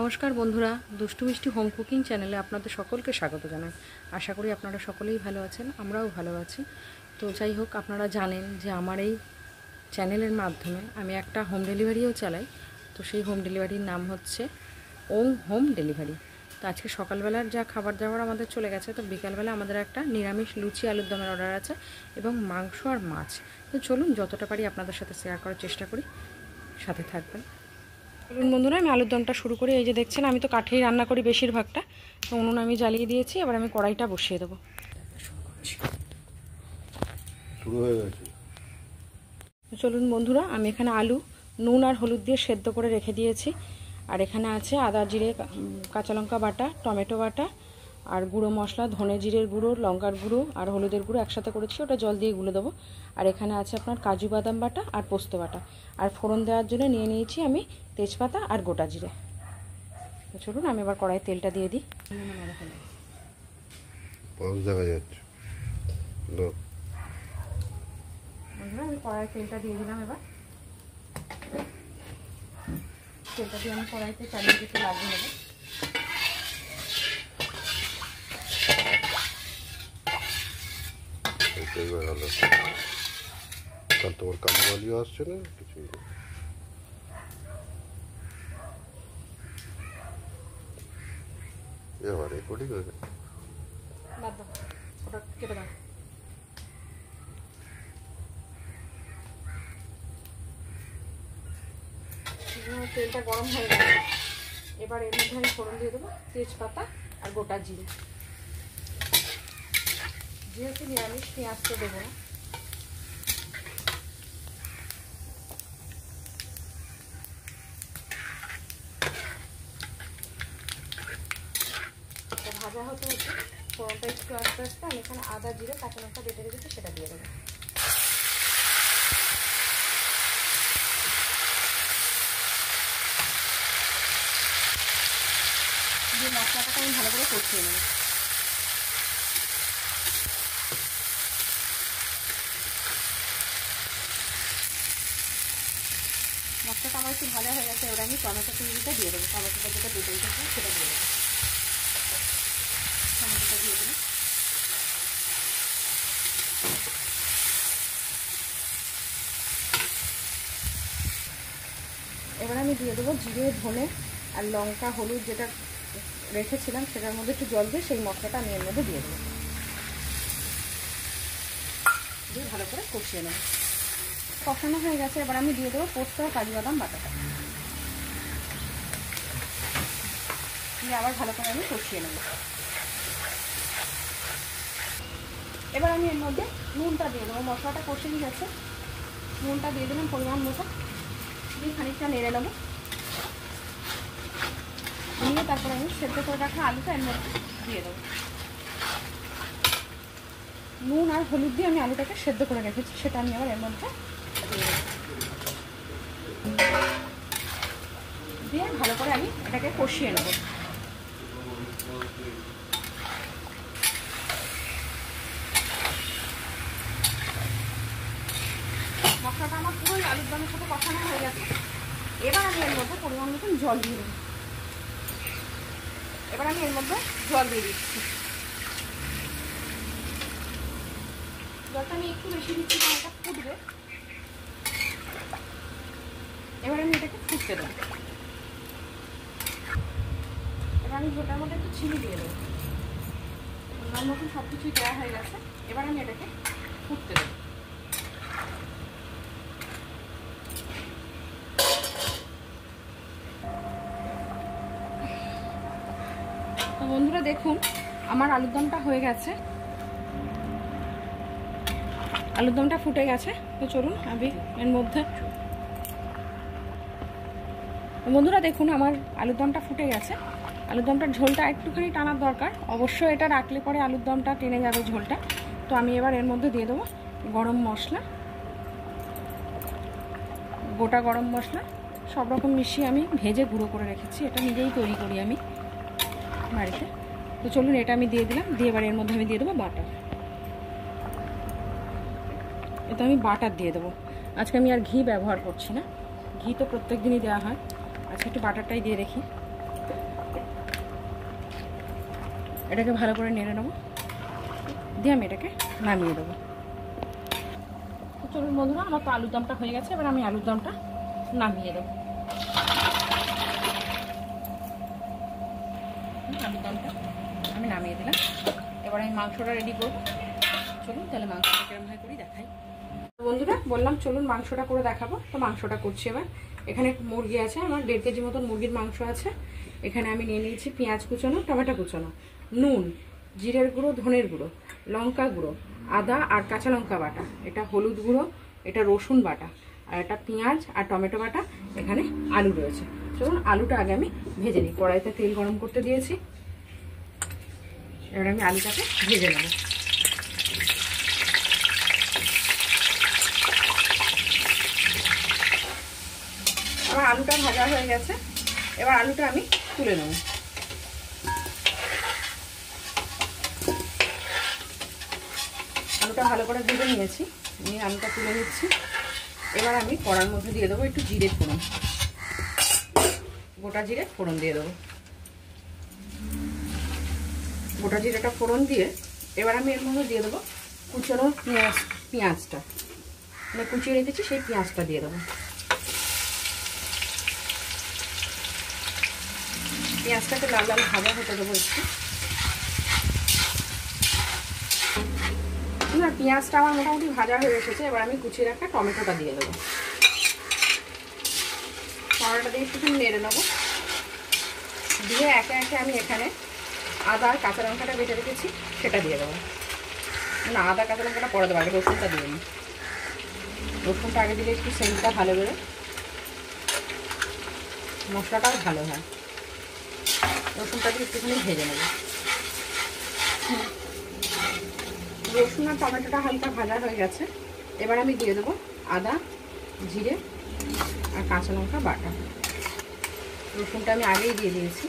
নমস্কার বন্ধুরা, দুষ্টু মিষ্টি হোম কুকিং চ্যানেলে আপনাদের সকলকে স্বাগত জানাই। আশা করি আপনারা সকলেই ভালো আছেন, আমরাও ভালো আছি। তো যাই হোক, আপনারা জানেন যে আমার এই চ্যানেলের মাধ্যমে আমি একটা হোম ডেলিভারিও চালাই। তো সেই হোম ডেলিভারির নাম হচ্ছে ওং হোম ডেলিভারি। তো আজকে সকালবেলার যা খাবার দাবার আমাদের চলে গেছে, তো বিকালবেলা আমাদের একটা নিরামিষ লুচি আলুর দমের অর্ডার আছে এবং মাংস আর মাছ। তো চলুন যতটা পারি আপনাদের সাথে শেয়ার করার চেষ্টা করি, সাথে থাকবেন। চলুন বন্ধুরা, আমি আলুর দমটা শুরু করি। এই যে দেখছেন, আমি তো কাঠেই রান্না করি বেশিরভাগটা। তো উনুন আমি জ্বালিয়ে দিয়েছি, এবার আমি কড়াইটা বসিয়ে দেবো। শুরু হয়ে গেছে। চলুন বন্ধুরা, আমি এখানে আলু নুন আর হলুদ দিয়ে সেদ্ধ করে রেখে দিয়েছি। আর এখানে আছে আদা জিরে কাঁচা লঙ্কা বাটা, টমেটো বাটা আর গুঁড়ো মশলা, ধনে জিরের গুঁড়ো, লঙ্কার গুঁড়ো আর হলুদের গুঁড়ো একসাথে করেছি, ওটা জল দিয়ে গুলে দেবো। আর এখানে আছে আপনার কাজু বাদাম বাটা আর পোস্ত বাটা। আর ফোড়ন দেওয়ার জন্য নিয়ে নিয়েছি আমি তেজপাতা আর গোটা জিরে। চলুন আমি এবার কড়াই তেলটা দিয়ে দিই। দেখা যাচ্ছে, আমি কড়াই তেলটা দিয়ে দিলাম। এবার তেলটা দিয়ে আমি কড়াইতে চালিয়ে দিতে লাগিয়ে নেব। তোমার কামড়ালিও আসছে না কিছু। এবার রেকর্ডিং হয়ে গেছে, ওটা কেটে দাও। তেলটা গরম হয়ে গেছে, এবার এর মধ্যে আমি ফোড়ন দিয়ে দেবো তেজপাতা আর গোটা জিরে। যেহেতু নিরামিষ, পেঁয়াজ তো দেবো না। ভাজা হতে হচ্ছে, ফোড়নটা একটু আস্তে আস্তে আমি এখানে আদা জিরে কাঁচা লঙ্কা বেটে রেখেছি, সেটা দিয়ে দেবো। দিয়ে মশলাটাকে আমি ভালো করে কষিয়ে নেব। মশলাটা আমার একটু ভালো হয়ে গেছে, এবার আমি টমেটো পিউরিটা দিয়ে দেবো। টমেটোটা যেটা বেটে রেখেছি সেটা দিয়ে দেবো। টমেটোটা দিয়ে দেবো। এবার আমি দিয়ে দেবো জিরে, ধনে আর লঙ্কা, হলুদ যেটা রেখেছিলাম সেটার মধ্যে একটু জল দিয়ে সেই মশলাটা আমি এর মধ্যে দিয়ে দেবো। দিয়ে ভালো করে কষিয়ে নেব। কষানো হয়ে গেছে, এবার আমি দিয়ে দেবো পোস্ত আর কাজু বাদাম বাটাটা। দিয়ে আবার ভালো করে আমি কষিয়ে নেব। এবার আমি এর মধ্যে নুনটা দিয়ে দেবো। মশলাটা কষিয়ে গেছে, নুনটা দিয়ে দিলাম পরিমাণ মতো, দিয়ে খানিকটা নেড়ে নেবো। নিয়ে তারপরে আমি সেদ্ধ করে রাখা আলুটা এর মধ্যে দিয়ে দেবো। নুন আর হলুদ দিয়ে আমি আলুটাকে সেদ্ধ করে রেখেছি, সেটা আমি আবার এর মধ্যে দিয়ে দেবো। দিয়ে ভালো করে আমি এটাকে কষিয়ে নেব। মশলাটা আমার পুরোই আলুর দমের সাথে কষানো হয়ে গেছে। এবার আমি এর মধ্যে পরিমাণ মতন জল দিয়ে দেবো। এবার আমি এর মধ্যে জল দিয়ে দিচ্ছি। জলটা আমি একটু বেশি দিচ্ছি, কারণ এটা ফুটবে। এবার আমি এটাকে ফুটতে দেবো। এবার আমি ঝোলটার মধ্যে একটু চিনি দিয়ে দেবো। আমার মতন সব কিছুই দেওয়া হয়ে গেছে, এবার আমি এটাকে ফুটতে দেবো। তো বন্ধুরা দেখুন, আমার আলুর দমটা হয়ে গেছে, আলুর দমটা ফুটে গেছে। তো চলুন আমি এর মধ্যে, বন্ধুরা দেখুন আমার আলুর দমটা ফুটে গেছে। আলুর দমটার ঝোলটা একটুখানি টানার দরকার, অবশ্যই এটা রাখলে পরে আলুর দমটা টেনে যাবে ঝোলটা। তো আমি এবার এর মধ্যে দিয়ে দেবো গরম মশলা, গোটা গরম মশলা সব রকম মিশিয়ে আমি ভেজে গুঁড়ো করে রেখেছি, এটা নিজেই তৈরি করি আমি বাড়িতে। তো চলুন এটা আমি দিয়ে দিলাম। দিয়ে এবার এর মধ্যে আমি দিয়ে দেবো বাটার। এটা আমি বাটার দিয়ে দেবো। আজকে আমি আর ঘি ব্যবহার করছি না, ঘি তো প্রত্যেক দিনই দেওয়া হয়, আজকে একটু বাটারটাই দিয়ে দেখি। তো এটাকে ভালো করে নেড়ে নেবো, দিয়ে আমি এটাকে নামিয়ে দেবো। তো চলুন বন্ধুরা, আমার তো আলুর দমটা হয়ে গেছে, এবার আমি আলুর দমটা নামিয়ে দেবো। আলুর দমটা আমি নামিয়ে দিলাম, এবার আমি মাংসটা রেডি করবো। চলুন তাহলে মাংসটা কেরমভাবে করি দেখাই। বন্ধুরা বললাম চলুন মাংসটা করে দেখাবো, তো মাংসটা করছি। এবার এখানে মুরগি আছে আমার 1.5 কেজি মতন মুরগির মাংস আছে। এখানে আমি নিয়ে নিয়েছি পেঁয়াজ কুচোনো, টমেটো কুচোনো, নুন, জিরের গুঁড়ো, ধনের গুঁড়ো, লঙ্কা গুঁড়ো, আদা আর কাঁচা লঙ্কা বাটা, এটা হলুদ গুঁড়ো, এটা রসুন বাটা, আর এটা পেঁয়াজ আর টমেটো বাটা, এখানে আলু রয়েছে। চলুন আলুটা আগে আমি ভেজে নিই। কড়াইতে তেল গরম করতে দিয়েছি, এবার আমি আলুটাকে ভেজে নেব। আমার আলুটা ভাজা হয়ে গেছে, এবার আলুটা আমি তুলে নেব। আলুটা ভালো করে ভেজে নিয়েছি, নিয়ে আলুটা তুলে নিচ্ছি। এবার আমি কড়ার মধ্যে দিয়ে দেবো একটু জিরে ফোড়ন, গোটা জিরে ফোড়ন দিয়ে দেবো। গোটা জিরেটা ফোড়ন দিয়ে এবার আমি এর মধ্যে দিয়ে দেবো কুচনো পেঁয়াজটা, মানে কুচিয়ে রেখেছি সেই পেঁয়াজটা দিয়ে দেবো। পেঁয়াজটাকে লাল লাল ভাজা হতে দেবো একটু। না, পেঁয়াজটা আমার মোটামুটি ভাজা হয়ে এসেছে, এবার আমি কুচিয়ে রাখা টমেটোটা দিয়ে দেবো। টমেটোটা দিয়ে একটু নেড়ে নেবো, দিয়ে একে একে আমি এখানে আদা আর কাঁচা লঙ্কাটা বেটে রেখেছি সেটা দিয়ে দেবো। না, আদা কাঁচা লঙ্কাটা পরে দেবো, আগে রসুনটা দিয়ে নিই। রসুনটা আগে দিলে একটু সেন্টটা ভালো বেরোয়, মশলাটাও ভালো হয়। রসুনটা দিয়ে একটুখানি ভেজে নেব। রসুন আর টমেটোটা হালকা ভাজা হয়ে গেছে, এবার আমি দিয়ে দেবো আদা, জিরে আর কাঁচা লঙ্কা বাটা। রসুনটা আমি আগেই দিয়ে দিয়েছি।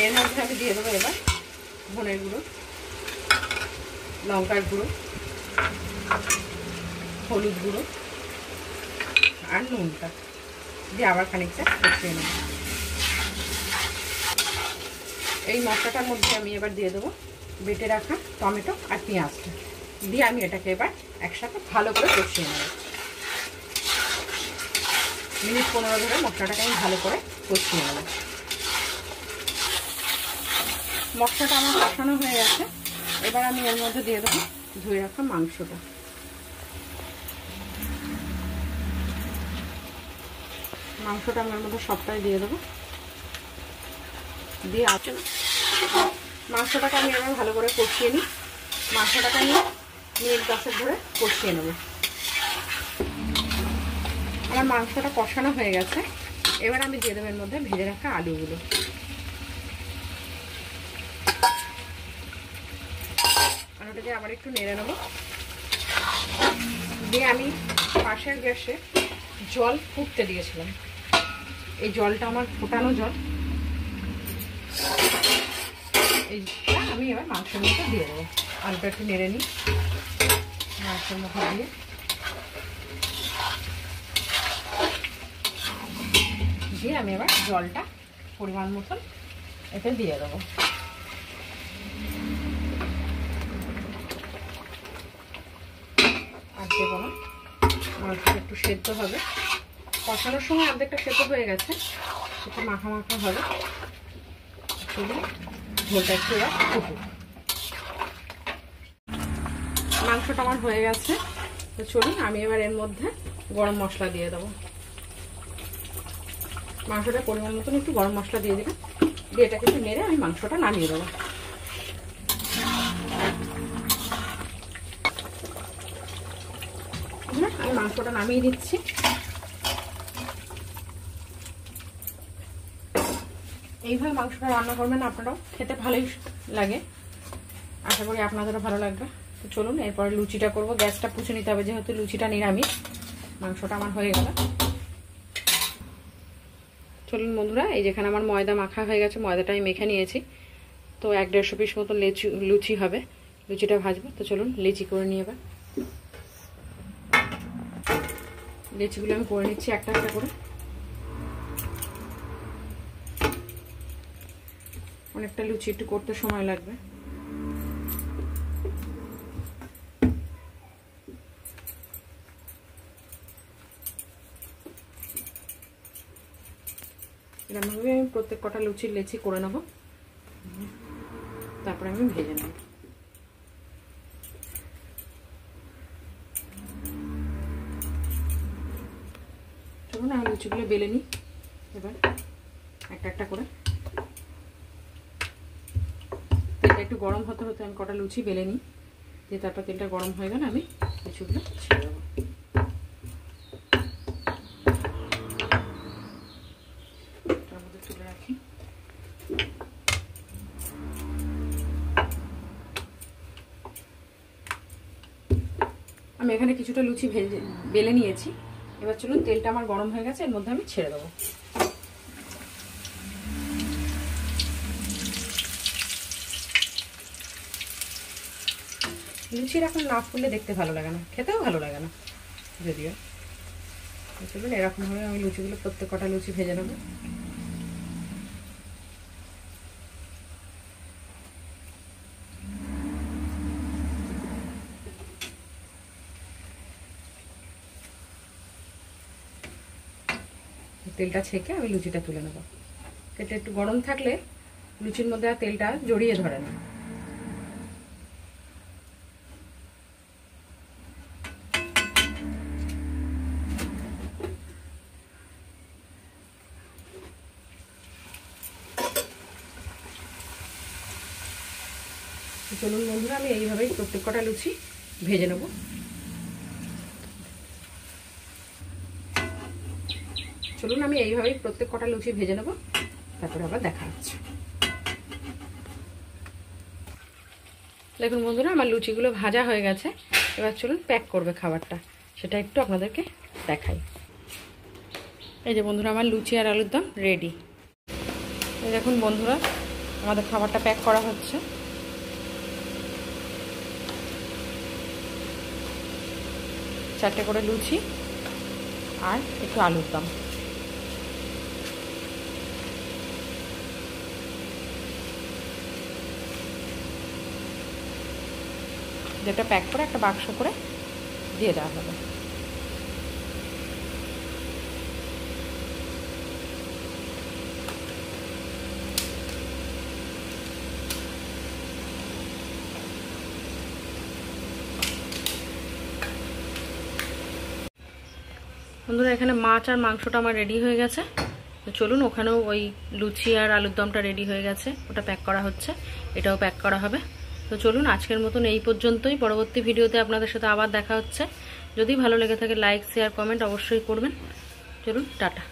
এর মধ্যে আমি দিয়ে দেবো এবার ধনের গুঁড়ো, লঙ্কার গুঁড়ো, হলুদ গুঁড়ো আর নুনটা দিয়ে আবার খানিকটা কষিয়ে নেব। এই মশলাটার মধ্যে আমি এবার দিয়ে দেবো বেটে রাখা টমেটো আর পেঁয়াজটা, দিয়ে আমি এটাকে এবার একসাথে ভালো করে কষিয়ে নেব। মিনিট 15 ধরে মশলাটাকে আমি ভালো করে কষিয়ে নেব। মশলাটা আমার কষানো হয়ে গেছে, এবার আমি এর মধ্যে দিয়ে দেবো ধুয়ে রাখা মাংসটা। মাংসটা আমি এর মধ্যে সবটাই দিয়ে দেবো, দিয়ে মাংসটাকে আমি এবার ভালো করে কষিয়ে নিই। মাংসটাকে আমি মিনিট 10 ধরে কষিয়ে নেব। আমার মাংসটা কষানো হয়ে গেছে, এবার আমি দিয়ে দেবো এর মধ্যে ভেজে রাখা আলুগুলো। আলুটাকে আবার একটু নেড়ে নেব, দিয়ে আমি পাশের গ্যাসে জল ফুটতে দিয়েছিলাম। এই জলটা আমার ফোটানো জল, এইটা আমি এবার মাংসের মধ্যে দিয়ে দেবো। আলুটা একটু নেড়ে নিই, মাংসের মধ্যে দিয়ে আমি এবার জলটা পরিমাণ মতন এতে দিয়ে দেবো। আর দেবো না, মাংসটা একটু সেদ্ধ হবে। কষানোর সময় অর্ধেকটা সেদ্ধ হয়ে গেছে, একটু মাখা মাখা হবে। ঝোলটা একটু এবার ফুটুক। মাংসটা আমার হয়ে গেছে, তো চলুন আমি এবার এর মধ্যে গরম মশলা দিয়ে দেবো। মাংসটা পরিমাণ মতন একটু গরম মশলা দিয়ে দেবেন, দিয়ে এটাকে একটু নেড়ে আমি মাংসটা নামিয়ে দেবো। আমি মাংসটা নামিয়ে দিচ্ছি। এইভাবে মাংসটা রান্না করবেন, আপনারাও খেতে ভালোই লাগে। আশা করি আপনাদেরও ভালো লাগবে। তো চলুন এরপরে লুচিটা করব। গ্যাসটা পুছে নিতে হবে, যেহেতু লুচিটা নিরামিষ। মাংসটা আমার হয়ে গেল। চলুন বন্ধুরা, এই যেখানে আমার ময়দা মাখা হয়ে গেছে, ময়দাটা আমি মেখে নিয়েছি। তো 1-150 পিস মতো লুচি হবে, লুচিটা ভাজবো। তো চলুন লিচি করে নিয়ে এবার লিচিগুলো আমি করে নিচ্ছি একটা একটা করে। অনেকটা লুচি, একটু করতে সময় লাগবে। এরকমভাবে আমি প্রত্যেক কটা লুচির লেচি করে নেব, তারপরে আমি ভেজে নেব। চলুন আমি লুচিগুলো বেলে নিই এবার একটা একটা করে। তেলটা একটু গরম হতে হতে আমি কটা লুচি বেলে নিই, দিয়ে তারপর তেলটা গরম হয়ে গেলে আমি লুচিগুলো ছেড়ে দেবো। তার মধ্যে তুলে রাখি। আমি এখানে কিছুটা লুচি বেলে নিয়েছি। এবার চলুন, তেলটা আমার গরম হয়ে গেছে, এর মধ্যে আমি ছেড়ে দেবো। লুচির এখন না ফুললে দেখতে ভালো লাগে না, খেতেও ভালো লাগে না যদিও। চলুন এরকমভাবে আমি লুচিগুলো প্রত্যেক কটা লুচি ভেজে নেব। তেলটা ছেঁকে আমি লুচিটা তুলে নেব। তেলটা একটু গরম থাকলে লুচির মধ্যে আর তেলটা জড়িয়ে ধরে না। চলুন বন্ধুরা, আমি এইভাবেই প্রত্যেক কটা লুচি ভেজে নেব। চলুন আমি এইভাবেই প্রত্যেক কটা লুচি ভেজে নেব, তারপরে আবার দেখা হচ্ছে। দেখুন বন্ধুরা, আমার লুচিগুলো ভাজা হয়ে গেছে। এবার চলুন প্যাক করবে খাবারটা, সেটা একটু আপনাদেরকে দেখাই। এই যে বন্ধুরা, আমার লুচি আর আলুর দম রেডি। এই দেখুন বন্ধুরা, আমাদের খাবারটা প্যাক করা হচ্ছে। চারটে করে লুচি আর একটু আলুর দম। যেটা প্যাক করে একটা বাক্স করে দিয়ে দেওয়া হবে। বন্ধুরা, এখানে মাছ আর মাংসটা আমার রেডি হয়ে গেছে। তো চলুন, ওখানেও ওই লুচি আর আলুর দমটা রেডি হয়ে গেছে, ওটা প্যাক করা হচ্ছে, এটাও প্যাক করা হবে। তো চলুন আজকের মতন এই পর্যন্তই। পরবর্তী ভিডিওতে আপনাদের সাথে আবার দেখা হচ্ছে। যদি ভালো লেগে থাকে লাইক, শেয়ার, কমেন্ট অবশ্যই করবেন। চলুন টাটা।